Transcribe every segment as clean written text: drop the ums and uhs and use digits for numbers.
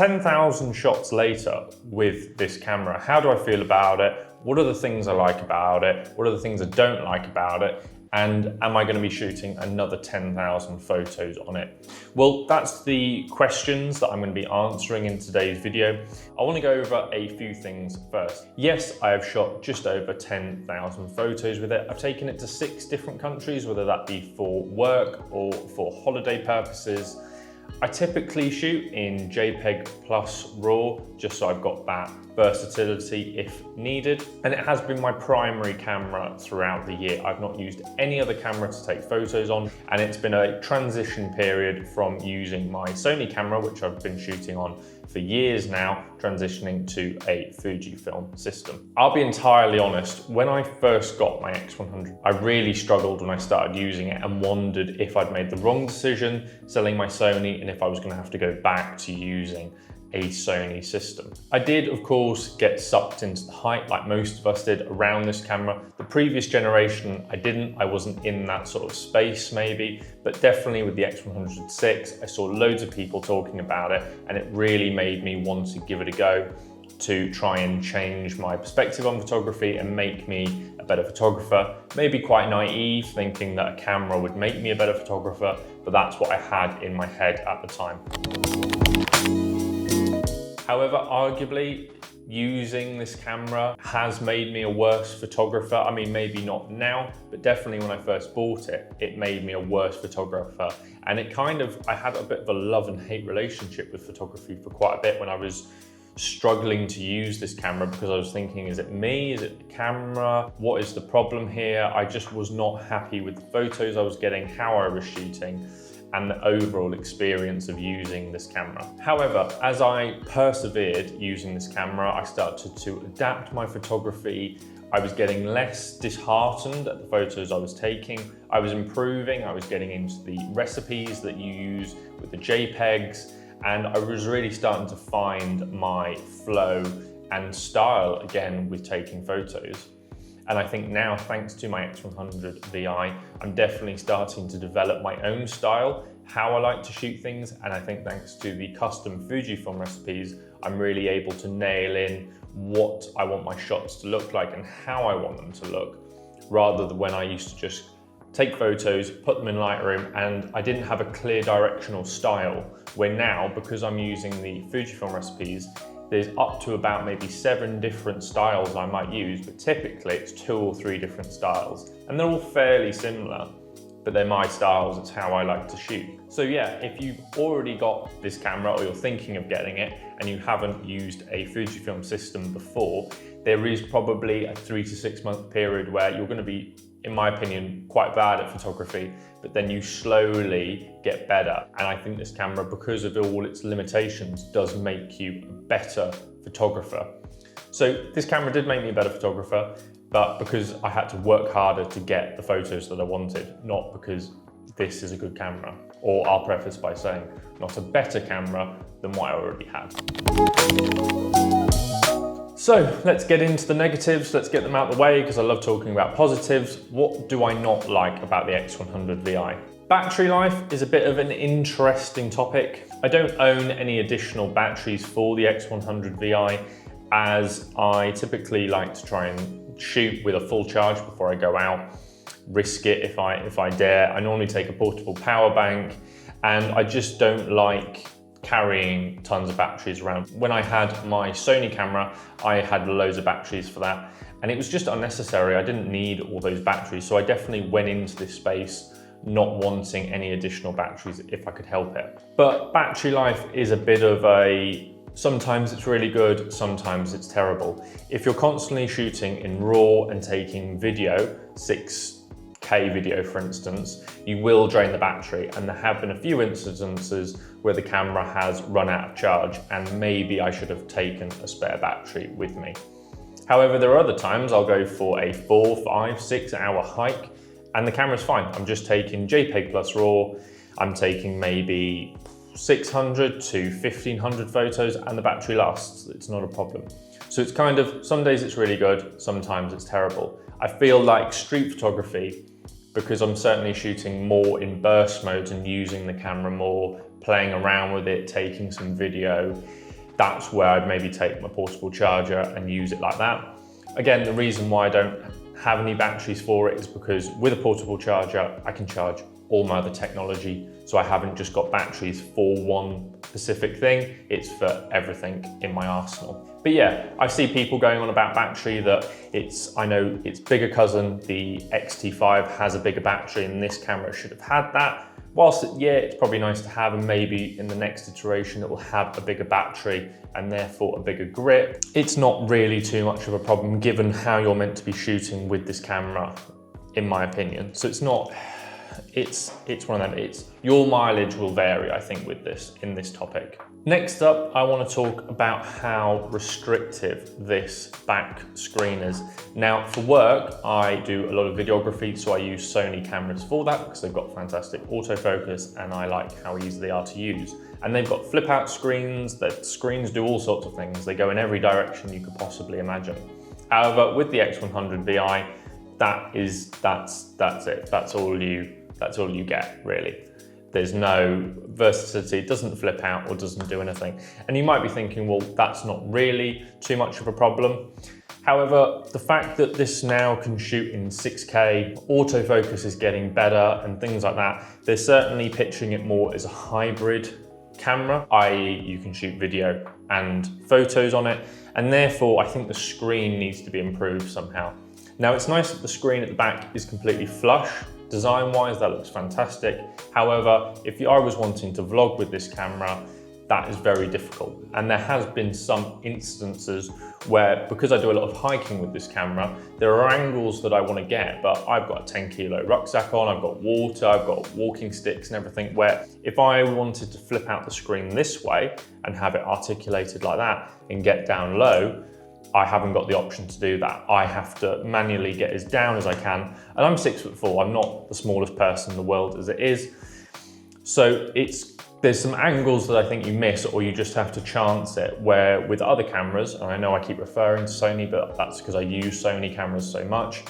10,000 shots later with this camera, how do I feel about it? What are the things I like about it? What are the things I don't like about it? And am I going to be shooting another 10,000 photos on it? Well, that's the questions that I'm going to be answering in today's video. I want to go over a few things first. Yes, I have shot just over 10,000 photos with it. I've taken it to 6 different countries, whether that be for work or for holiday purposes. I typically shoot in JPEG plus RAW, just so I've got that versatility if needed. And it has been my primary camera throughout the year. I've not used any other camera to take photos on, and it's been a transition period from using my Sony camera, which I've been shooting on for years now, transitioning to a Fujifilm system. I'll be entirely honest, when I first got my X100, I really struggled when I started using it and wondered if I'd made the wrong decision selling my Sony and if I was going to have to go back to using a Sony system. I did, of course, get sucked into the hype like most of us did around this camera. The previous generation, I wasn't in that sort of space maybe, but definitely with the X100VI, I saw loads of people talking about it, and it really made me want to give it a go to try and change my perspective on photography and make me a better photographer. Maybe quite naive, thinking that a camera would make me a better photographer, but that's what I had in my head at the time. However, arguably, using this camera has made me a worse photographer. I mean, maybe not now, but definitely when I first bought it, it made me a worse photographer. And I had a bit of a love and hate relationship with photography for quite a bit when I was struggling to use this camera, because I was thinking, is it me? Is it the camera? What is the problem here? I just was not happy with the photos I was getting, how I was shooting, and the overall experience of using this camera. However, as I persevered using this camera, I started to adapt my photography. I was getting less disheartened at the photos I was taking. I was improving, I was getting into the recipes that you use with the JPEGs, and I was really starting to find my flow and style again with taking photos. And I think now, thanks to my X100VI, I'm definitely starting to develop my own style, how I like to shoot things. And I think thanks to the custom Fujifilm recipes, I'm really able to nail in what I want my shots to look like and how I want them to look, rather than when I used to just take photos, put them in Lightroom, and I didn't have a clear directional style. Where now, because I'm using the Fujifilm recipes, there's up to about maybe 7 different styles I might use, but typically it's 2 or 3 different styles. And they're all fairly similar, but they're my styles, it's how I like to shoot. So yeah, if you've already got this camera or you're thinking of getting it and you haven't used a Fujifilm system before, there is probably a 3 to 6 month period where you're gonna be, in my opinion, quite bad at photography, but then you slowly get better. And I think this camera, because of all its limitations, does make you a better photographer. So this camera did make me a better photographer, but because I had to work harder to get the photos that I wanted, not because this is a good camera. Or I'll preface by saying, not a better camera than what I already had. So let's get into the negatives, let's get them out of the way, because I love talking about positives. What do I not like about the X100VI? Battery life is a bit of an interesting topic. I don't own any additional batteries for the X100VI, as I typically like to try and shoot with a full charge before I go out, risk it if I dare. I normally take a portable power bank, and I just don't like carrying tons of batteries around. When I had my Sony camera, I had loads of batteries for that, and it was just unnecessary. I didn't need all those batteries, so I definitely went into this space not wanting any additional batteries if I could help it. But battery life is a bit of a, sometimes it's really good, sometimes it's terrible. If you're constantly shooting in RAW and taking video, 6K video for instance, you will drain the battery, and there have been a few incidences where the camera has run out of charge and maybe I should have taken a spare battery with me. However, there are other times I'll go for a 4, 5, 6 hour hike and the camera's fine. I'm just taking JPEG plus RAW, I'm taking maybe 600 to 1500 photos and the battery lasts, it's not a problem. So it's kind of, some days it's really good, sometimes it's terrible. I feel like street photography, because I'm certainly shooting more in burst modes and using the camera more, playing around with it, taking some video, that's where I'd maybe take my portable charger and use it like that. Again, the reason why I don't have any batteries for it is because with a portable charger, I can charge all my other technology. So I haven't just got batteries for one specific thing, it's for everything in my arsenal. But yeah, I see people going on about battery that I know its bigger cousin, the X-T5, has a bigger battery and this camera should have had that. Whilst, yeah, it's probably nice to have, and maybe in the next iteration it will have a bigger battery and therefore a bigger grip. It's not really too much of a problem given how you're meant to be shooting with this camera, in my opinion. So it's not, it's one of them, your mileage will vary, I think, with this, in this topic. Next up, I want to talk about how restrictive this back screen is. Now, for work, I do a lot of videography, so I use Sony cameras for that because they've got fantastic autofocus and I like how easy they are to use. And they've got flip out screens, that screens do all sorts of things. They go in every direction you could possibly imagine. However, with the X100VI, that's it. That's all you get, really. There's no versatility, it doesn't flip out or doesn't do anything. And you might be thinking, well, that's not really too much of a problem. However, the fact that this now can shoot in 6K, autofocus is getting better and things like that, they're certainly pitching it more as a hybrid camera, i.e. you can shoot video and photos on it, and therefore I think the screen needs to be improved somehow. Now, it's nice that the screen at the back is completely flush. Design-wise, that looks fantastic. However, if I was wanting to vlog with this camera, that is very difficult. And there has been some instances where, because I do a lot of hiking with this camera, there are angles that I want to get, but I've got a 10-kilo rucksack on, I've got water, I've got walking sticks and everything, where if I wanted to flip out the screen this way and have it articulated like that and get down low, I haven't got the option to do that. I have to manually get as down as I can. And I'm 6'4", I'm not the smallest person in the world as it is. So there's some angles that I think you miss, or you just have to chance it, where with other cameras, and I know I keep referring to Sony, but that's because I use Sony cameras so much,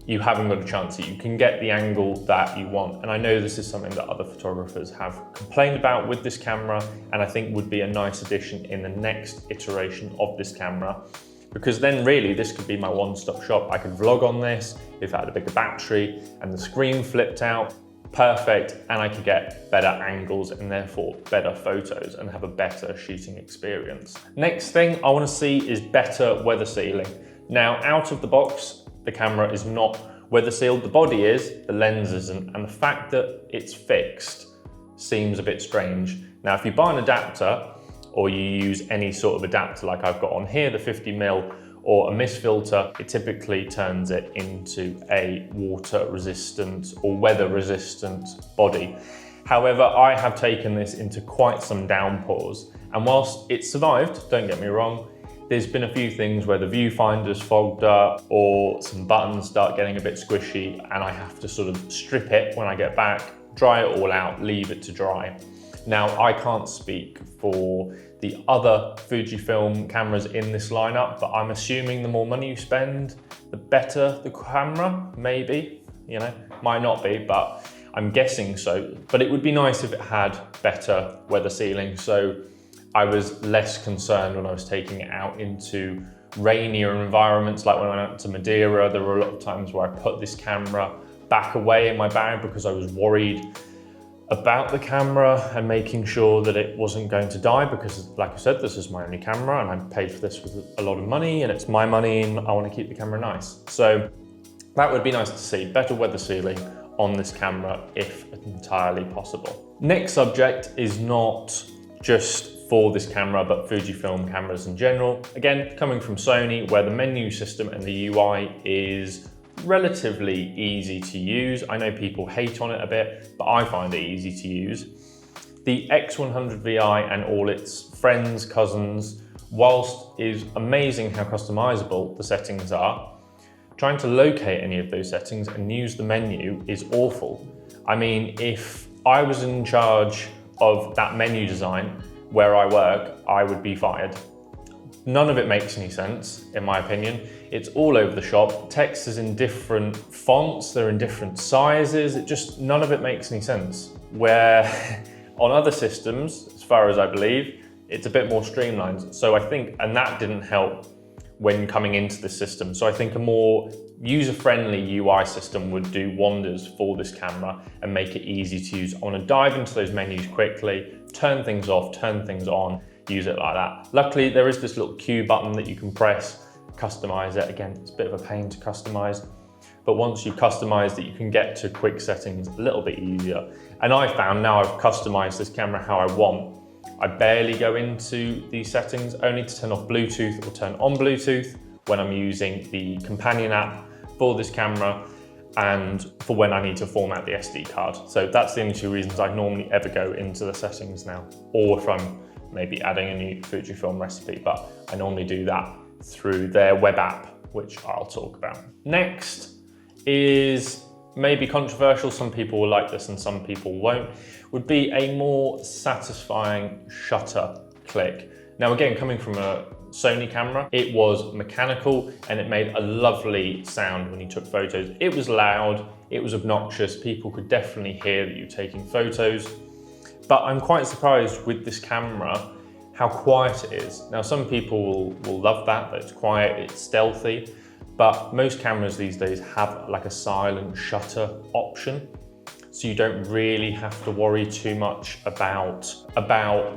you haven't got a chance it. You can get the angle that you want. And I know this is something that other photographers have complained about with this camera, and I think would be a nice addition in the next iteration of this camera. Because then really this could be my one-stop shop. I could vlog on this if I had a bigger battery and the screen flipped out, perfect, and I could get better angles and therefore better photos and have a better shooting experience. Next thing I want to see is better weather sealing. Now, out of the box, the camera is not weather sealed. The body is, the lens isn't, and the fact that it's fixed seems a bit strange. Now, if you buy an adapter, or you use any sort of adapter like I've got on here, the 50mm, or a mist filter, it typically turns it into a water resistant or weather resistant body. However, I have taken this into quite some downpours, and whilst it survived, don't get me wrong, there's been a few things where the viewfinder's fogged up or some buttons start getting a bit squishy and I have to sort of strip it when I get back, dry it all out, leave it to dry. Now, I can't speak for the other Fujifilm cameras in this lineup, but I'm assuming the more money you spend, the better the camera, maybe, you know, might not be, but I'm guessing so. But it would be nice if it had better weather sealing, so I was less concerned when I was taking it out into rainier environments, like when I went to Madeira. There were a lot of times where I put this camera back away in my bag because I was worried about the camera and making sure that it wasn't going to die, because like I said, this is my only camera and I paid for this with a lot of money and it's my money and I want to keep the camera nice. So that would be nice to see, better weather sealing on this camera if entirely possible. Next subject is not just for this camera, but Fujifilm cameras in general. Again, coming from Sony, where the menu system and the UI is relatively easy to use. I know people hate on it a bit, but I find it easy to use. The X100VI and all its friends, cousins, whilst is amazing how customizable the settings are, trying to locate any of those settings and use the menu is awful. I mean, if I was in charge of that menu design where I work, I would be fired. None of it makes any sense, in my opinion. It's all over the shop. Text is in different fonts, they're in different sizes. None of it makes any sense. Where on other systems, as far as I believe, it's a bit more streamlined. So I think, and that didn't help when coming into the system. So I think a more user-friendly UI system would do wonders for this camera and make it easy to use. I want to dive into those menus quickly, turn things off, turn things on, use it like that. Luckily, there is this little Q button that you can press, customize it. Again, it's a bit of a pain to customize, but once you've customized it, you can get to quick settings a little bit easier. And I found now I've customized this camera how I want. I barely go into these settings, only to turn off Bluetooth or turn on Bluetooth when I'm using the companion app for this camera and for when I need to format the SD card. So that's the only two reasons I normally ever go into the settings now, or if I'm maybe adding a new Fujifilm recipe, but I normally do that through their web app, which I'll talk about. Next is maybe controversial, some people will like this and some people won't, would be a more satisfying shutter click. Now again, coming from a Sony camera, it was mechanical and it made a lovely sound when you took photos. It was loud, it was obnoxious, people could definitely hear that you're taking photos, but I'm quite surprised with this camera how quiet it is. Now some people will love that it's quiet, it's stealthy, but most cameras these days have like a silent shutter option. So you don't really have to worry too much about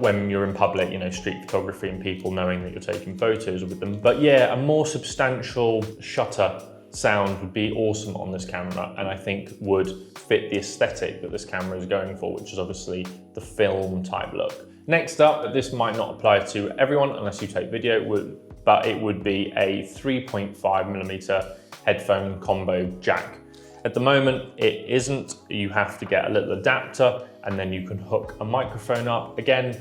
when you're in public, you know, street photography and people knowing that you're taking photos with them. But yeah, a more substantial shutter sound would be awesome on this camera, and I think would fit the aesthetic that this camera is going for, which is obviously the film type look. Next up, this might not apply to everyone unless you take video, but it would be a 3.5mm headphone combo jack. At the moment, it isn't. You have to get a little adapter and then you can hook a microphone up. Again,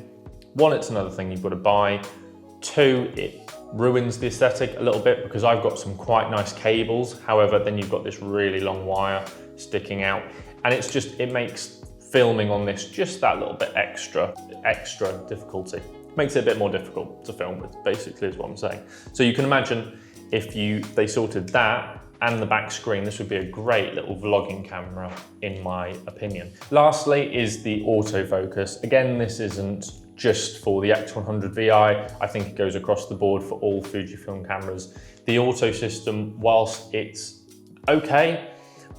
one, it's another thing you've got to buy. Two, it ruins the aesthetic a little bit because I've got some quite nice cables. However, then you've got this really long wire sticking out, and it makes filming on this just that little bit extra difficulty. Makes it a bit more difficult to film with, basically is what I'm saying. So you can imagine if they sorted that and the back screen, this would be a great little vlogging camera in my opinion. Lastly is the autofocus. Again, this isn't just for the X100VI. I think it goes across the board for all Fujifilm cameras. The auto system, whilst it's okay,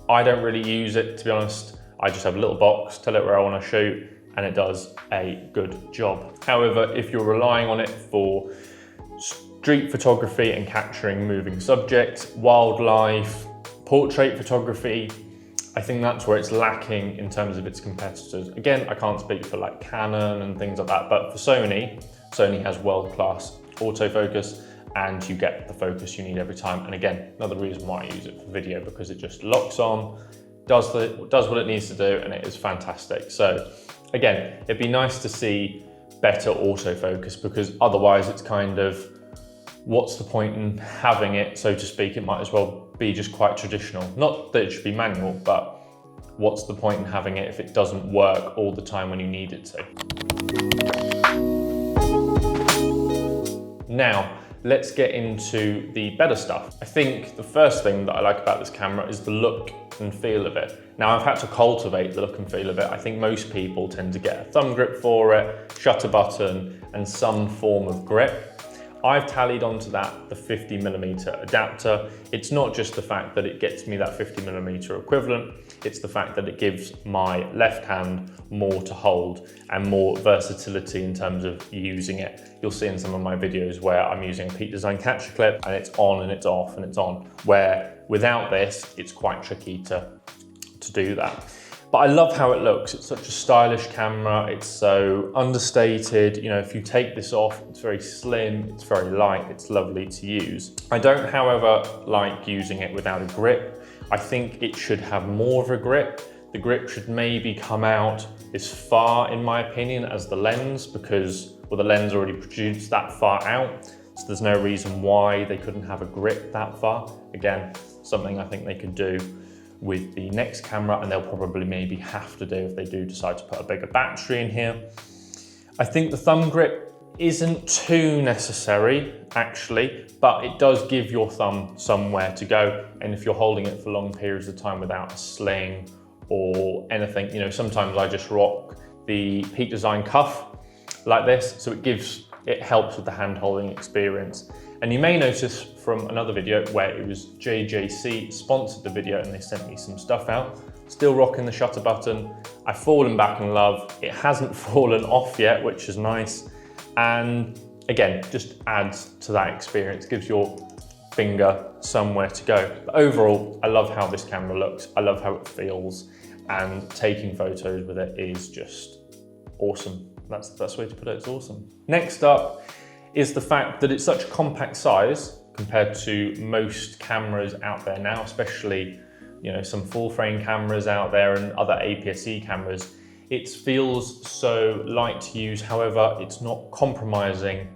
I don't really use it, to be honest. I just have a little box, tell it where I want to shoot, and it does a good job. However, if you're relying on it for street photography and capturing moving subjects, wildlife, portrait photography, I think that's where it's lacking in terms of its competitors. Again, I can't speak for like Canon and things like that, but for Sony has world-class autofocus and you get the focus you need every time. And again, another reason why I use it for video, because it just locks on, does what it needs to do, and it is fantastic. So again, it'd be nice to see better autofocus, because otherwise it's kind of, what's the point in having it, so to speak? It might as well be just quite traditional. Not that it should be manual, but what's the point in having it if it doesn't work all the time when you need it to? Now, let's get into the better stuff. I think the first thing that I like about this camera is the look and feel of it. Now, I've had to cultivate the look and feel of it. I think most people tend to get a thumb grip for it, shutter button, and some form of grip. I've tallied onto that the 50mm adapter. It's not just the fact that it gets me that 50mm equivalent, it's the fact that it gives my left hand more to hold and more versatility in terms of using it. You'll see in some of my videos where I'm using a Peak Design capture clip and it's on and it's off and it's on, where without this, it's quite tricky to do that. But I love how it looks. It's such a stylish camera. It's so understated. You know, if you take this off, it's very slim, it's very light, it's lovely to use. I don't, however, like using it without a grip. I think it should have more of a grip. The grip should maybe come out as far, in my opinion, as the lens, because, well, the lens already protrudes that far out. So there's no reason why they couldn't have a grip that far. Again, something I think they could do with the next camera, and they'll probably maybe have to do if they do decide to put a bigger battery in here. I think the thumb grip isn't too necessary, actually, but it does give your thumb somewhere to go. And if you're holding it for long periods of time without a sling or anything, you know, sometimes I just rock the Peak Design cuff like this, so it helps with the hand holding experience. And you may notice from another video where it was JJC sponsored the video and they sent me some stuff out. Still rocking the shutter button. I've fallen back in love. It hasn't fallen off yet, which is nice. And again, just adds to that experience, gives your finger somewhere to go. But overall, I love how this camera looks. I love how it feels, and taking photos with it is just awesome. That's the best way to put it, it's awesome. Next up is the fact that it's such a compact size compared to most cameras out there now, especially, you know, some full frame cameras out there and other APS-C cameras. It feels so light to use, however, it's not compromising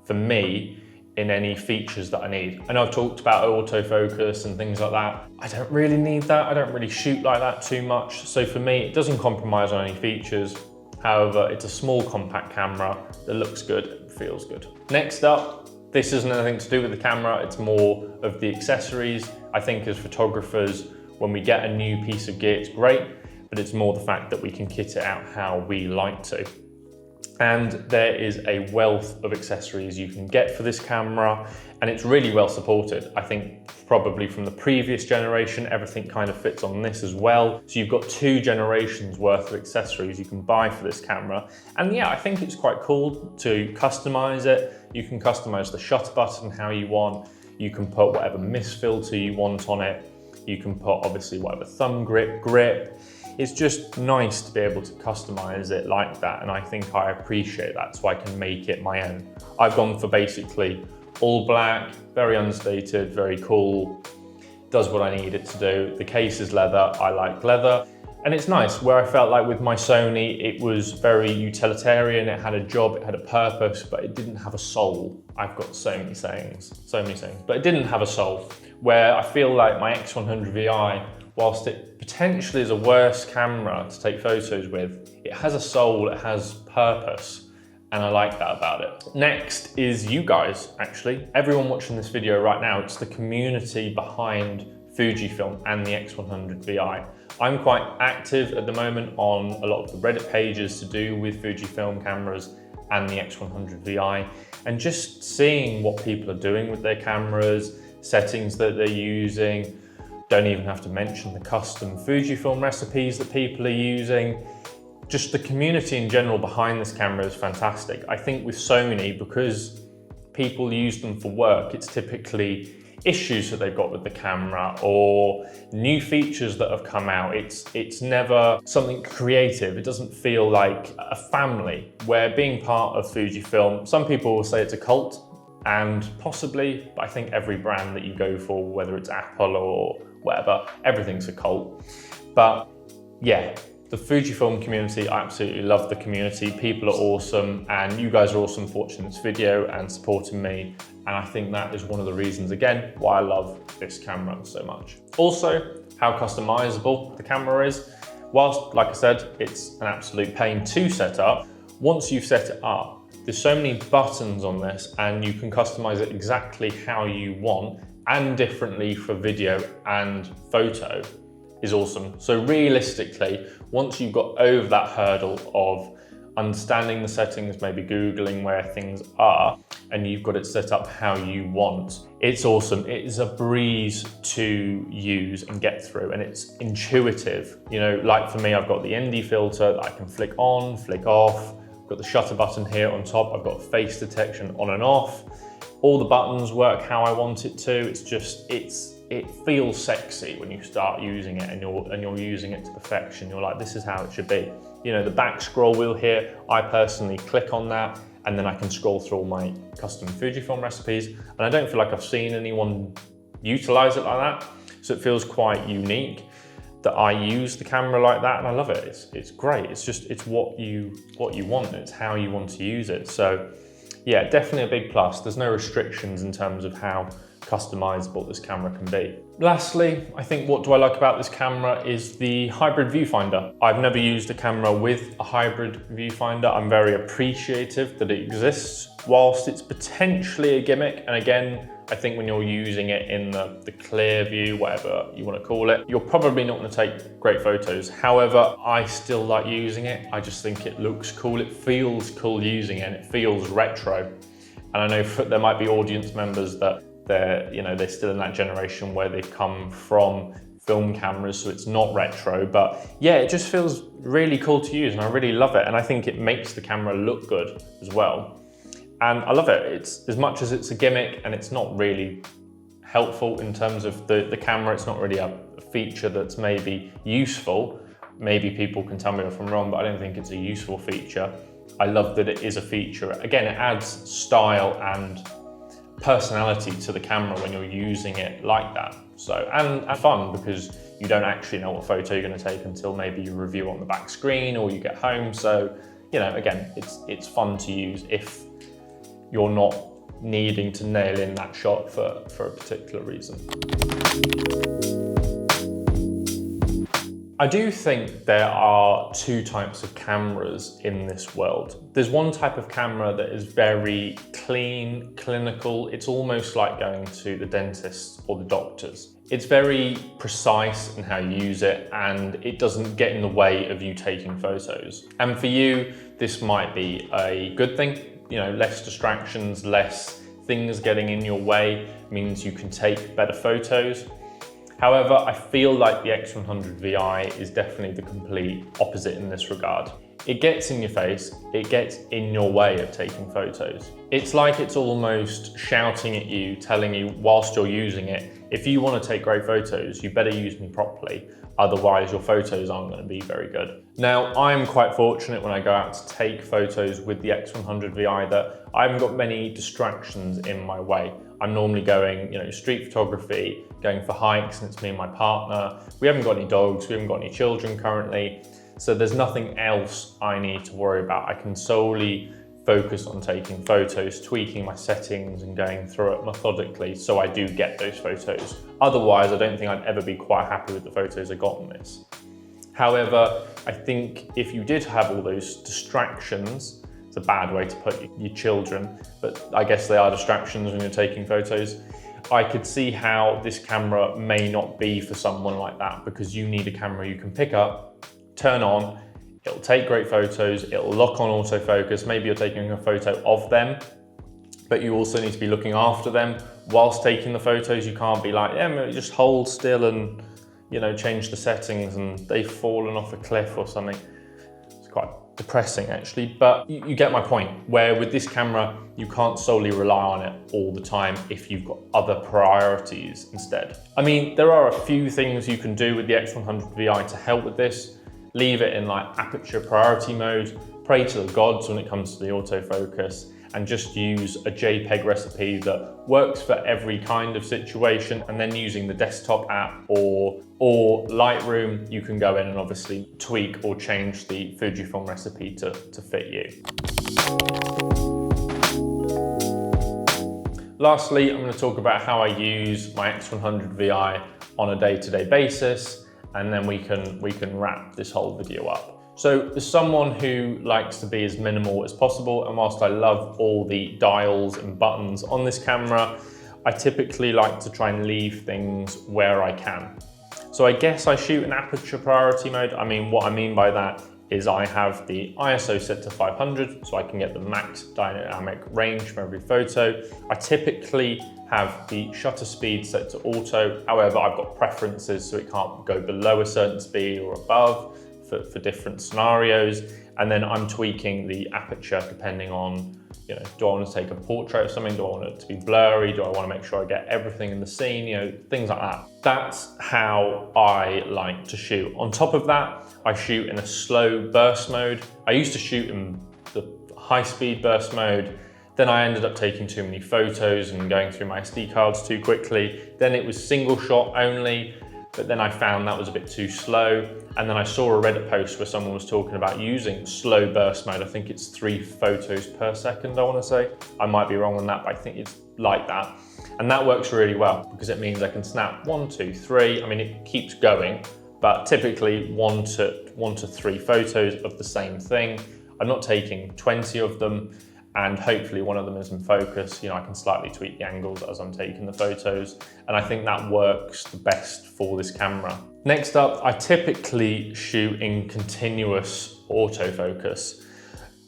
for me in any features that I need. I know I've talked about autofocus and things like that. I don't really need that. I don't really shoot like that too much. So for me, it doesn't compromise on any features. However, it's a small compact camera that looks good and feels good. Next up, this isn't anything to do with the camera, it's more of the accessories. I think as photographers, when we get a new piece of gear, it's great, but it's more the fact that we can kit it out how we like to. And there is a wealth of accessories you can get for this camera, and it's really well supported. I think probably from the previous generation, everything kind of fits on this as well. So you've got 2 generations worth of accessories you can buy for this camera. And yeah, I think it's quite cool to customize it. You can customize the shutter button how you want. You can put whatever mist filter you want on it. You can put obviously whatever thumb grip. It's just nice to be able to customize it like that, and I think I appreciate that, so I can make it my own. I've gone for basically all black, very unstated, very cool, does what I need it to do. The case is leather, I like leather. And it's nice, where I felt like with my Sony, it was very utilitarian, it had a job, it had a purpose, but it didn't have a soul. I've got so many sayings, but it didn't have a soul. Where I feel like my X100VI, whilst it potentially is a worse camera to take photos with, it has a soul, it has purpose, and I like that about it. Next is you guys, actually. Everyone watching this video right now, it's the community behind Fujifilm and the X100VI. I'm quite active at the moment on a lot of the Reddit pages to do with Fujifilm cameras and the X100VI, and just seeing what people are doing with their cameras, settings that they're using. Don't even have to mention the custom Fujifilm recipes that people are using. Just the community in general behind this camera is fantastic. I think with Sony, because people use them for work, it's typically issues that they've got with the camera or new features that have come out. It's never something creative. It doesn't feel like a family, where being part of Fujifilm, some people will say it's a cult, and possibly, but I think every brand that you go for, whether it's Apple or whatever, everything's a cult. But yeah, the Fujifilm community, I absolutely love the community. People are awesome, and you guys are awesome for watching this video and supporting me. And I think that is one of the reasons, again, why I love this camera so much. Also, how customizable the camera is. Whilst, like I said, it's an absolute pain to set up, once you've set it up, there's so many buttons on this, and you can customize it exactly how you want, and differently for video and photo is awesome. So realistically, once you've got over that hurdle of understanding the settings, maybe Googling where things are, and you've got it set up how you want, it's awesome. It is a breeze to use and get through, and it's intuitive. You know, like for me, I've got the ND filter that I can flick on, flick off. I've got the shutter button here on top. I've got face detection on and off. All the buttons work how I want it to. It's just, it feels sexy when you start using it, and you're using it to perfection. You're like, this is how it should be. You know, the back scroll wheel here, I personally click on that, and then I can scroll through all my custom Fujifilm recipes. And I don't feel like I've seen anyone utilize it like that. So it feels quite unique that I use the camera like that, and I love it. It's great. It's just, it's what you want. It's how you want to use it. So yeah, definitely a big plus. There's no restrictions in terms of how customizable this camera can be. Lastly, I think what do I like about this camera is the hybrid viewfinder. I've never used a camera with a hybrid viewfinder. I'm very appreciative that it exists. Whilst it's potentially a gimmick, and again, I think when you're using it in the clear view, whatever you want to call it, you're probably not going to take great photos. However, I still like using it. I just think it looks cool. It feels cool using it, and it feels retro. And I know there might be audience members that they're still in that generation where they've come from film cameras, so it's not retro, but yeah, it just feels really cool to use and I really love it. And I think it makes the camera look good as well. And I love it. It's, as much as it's a gimmick and it's not really helpful in terms of the camera, it's not really a feature that's maybe useful. Maybe people can tell me if I'm wrong, but I don't think it's a useful feature. I love that it is a feature. Again, it adds style and personality to the camera when you're using it like that. So, and fun, because you don't actually know what photo you're going to take until maybe you review on the back screen or you get home. So, you know, again, it's fun to use if you're not needing to nail in that shot for a particular reason. I do think there are two types of cameras in this world. There's one type of camera that is very clean, clinical. It's almost like going to the dentist or the doctors. It's very precise in how you use it, and it doesn't get in the way of you taking photos. And for you, this might be a good thing. You know, less distractions, less things getting in your way means you can take better photos. However, I feel like the X100VI is definitely the complete opposite in this regard. It gets in your face, it gets in your way of taking photos. It's like it's almost shouting at you, telling you whilst you're using it, if you want to take great photos, you better use me properly, otherwise your photos aren't going to be very good. Now, I'm quite fortunate when I go out to take photos with the X100VI that I haven't got many distractions in my way. I'm normally going, street photography, going for hikes, and it's me and my partner. We haven't got any dogs, we haven't got any children currently, so there's nothing else I need to worry about. I can solely focus on taking photos, tweaking my settings and going through it methodically so I do get those photos. Otherwise, I don't think I'd ever be quite happy with the photos I got on this. However, I think if you did have all those distractions, it's a bad way to put your children, but I guess they are distractions when you're taking photos. I could see how this camera may not be for someone like that, because you need a camera you can pick up, turn on, it'll take great photos, it'll lock on autofocus. Maybe you're taking a photo of them, but you also need to be looking after them whilst taking the photos. You can't be like, yeah, just hold still and, change the settings and they've fallen off a cliff or something. It's quite depressing actually, but you get my point, where with this camera, you can't solely rely on it all the time if you've got other priorities instead. I mean, there are a few things you can do with the X100VI to help with this. Leave it in like aperture priority mode, pray to the gods when it comes to the autofocus, and just use a JPEG recipe that works for every kind of situation. And then using the desktop app or Lightroom, you can go in and obviously tweak or change the Fujifilm recipe to fit you. Lastly, I'm going to talk about how I use my X100VI on a day-to-day basis, and then we can wrap this whole video up. So as someone who likes to be as minimal as possible, and whilst I love all the dials and buttons on this camera, I typically like to try and leave things where I can. So I guess I shoot in aperture priority mode. I mean, what I mean by that is I have the ISO set to 500, so I can get the max dynamic range from every photo. I typically have the shutter speed set to auto. However, I've got preferences, so it can't go below a certain speed or above for different scenarios. And then I'm tweaking the aperture depending on, do I want to take a portrait of something? Do I want it to be blurry? Do I want to make sure I get everything in the scene? Things like that. That's how I like to shoot. On top of that, I shoot in a slow burst mode. I used to shoot in the high speed burst mode. Then I ended up taking too many photos and going through my SD cards too quickly. Then it was single shot only, but then I found that was a bit too slow. And then I saw a Reddit post where someone was talking about using slow burst mode. I think it's 3 photos per second, I want to say. I might be wrong on that, but I think it's like that. And that works really well because it means I can snap 1, 2, 3. I mean, it keeps going, but typically 1 to 3 photos of the same thing. I'm not taking 20 of them. and hopefully one of them is in focus. You know, I can slightly tweak the angles as I'm taking the photos, and I think that works the best for this camera. Next up, I typically shoot in continuous autofocus.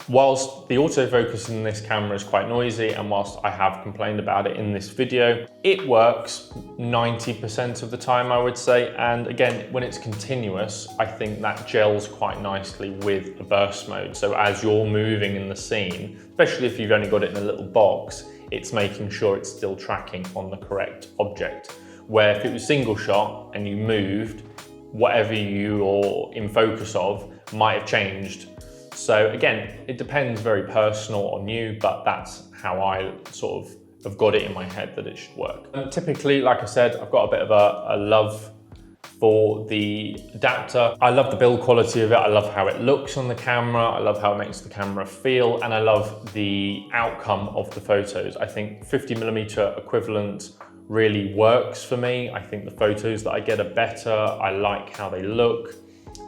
Whilst the autofocus in this camera is quite noisy, and whilst I have complained about it in this video, it works 90% of the time, I would say. And again, when it's continuous, I think that gels quite nicely with the burst mode. So as you're moving in the scene, especially if you've only got it in a little box, it's making sure it's still tracking on the correct object. Where if it was single shot and you moved, whatever you're in focus of might have changed. So again, it depends, very personal on you, but that's how I sort of have got it in my head that it should work. And typically, like I said, I've got a bit of a love for the adapter. I love the build quality of it. I love how it looks on the camera. I love how it makes the camera feel, and I love the outcome of the photos. I think 50mm equivalent really works for me. I think the photos that I get are better. I like how they look.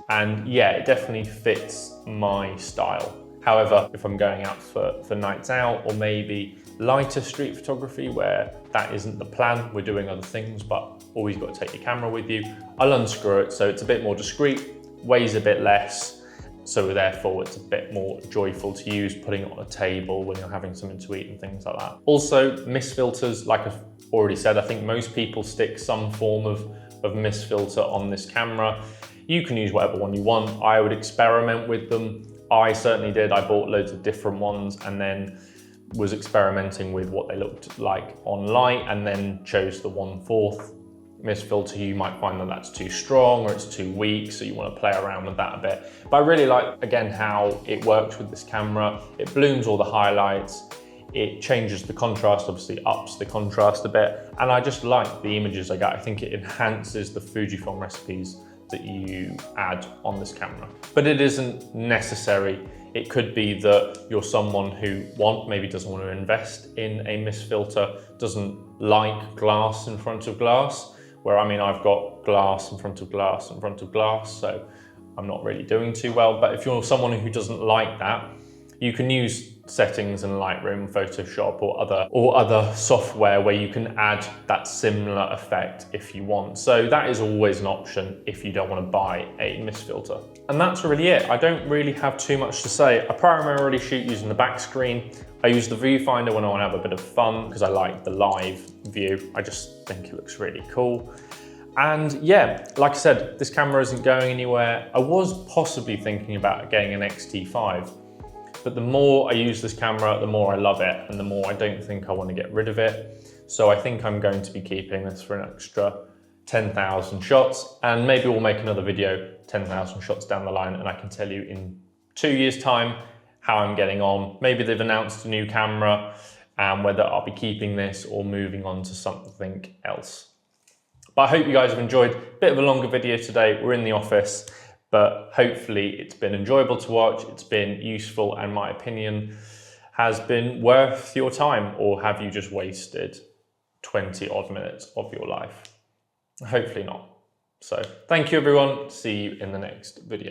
And yeah, it definitely fits my style. However, if I'm going out for nights out, or maybe lighter street photography where that isn't the plan, we're doing other things, but always got to take your camera with you, I'll unscrew it so it's a bit more discreet, weighs a bit less, so therefore it's a bit more joyful to use, putting it on a table when you're having something to eat and things like that. Also, mist filters, like I've already said, I think most people stick some form of mist filter on this camera. You can use whatever one you want. I would experiment with them. I certainly did. I bought loads of different ones and then was experimenting with what they looked like on light, and then chose the 1/4 mist filter. You might find that that's too strong or it's too weak, so you want to play around with that a bit. But I really like, again, how it works with this camera. It blooms all the highlights. It changes the contrast, obviously ups the contrast a bit. And I just like the images I get. I think it enhances the Fujifilm recipes that you add on this camera. But it isn't necessary. It could be that you're someone who maybe doesn't want to invest in a mist filter, doesn't like glass in front of glass, where I mean, I've got glass in front of glass in front of glass, so I'm not really doing too well. But if you're someone who doesn't like that, you can use settings in Lightroom, Photoshop, or other software where you can add that similar effect if you want. So that is always an option if you don't want to buy a mist filter. And that's really it. I don't really have too much to say. I primarily shoot using the back screen. I use the viewfinder when I want to have a bit of fun because I like the live view. I just think it looks really cool. And yeah, like I said, this camera isn't going anywhere. I was possibly thinking about getting an X-T5, but the more I use this camera, the more I love it, and the more I don't think I want to get rid of it. So I think I'm going to be keeping this for an extra 10,000 shots, and maybe we'll make another video 10,000 shots down the line, and I can tell you in 2 years' time how I'm getting on. Maybe they've announced a new camera and whether I'll be keeping this or moving on to something else. But I hope you guys have enjoyed. A bit of a longer video today. We're in the office, but hopefully it's been enjoyable to watch, it's been useful, and my opinion has been worth your time. Or have you just wasted 20 odd minutes of your life? Hopefully not. So thank you everyone, see you in the next video.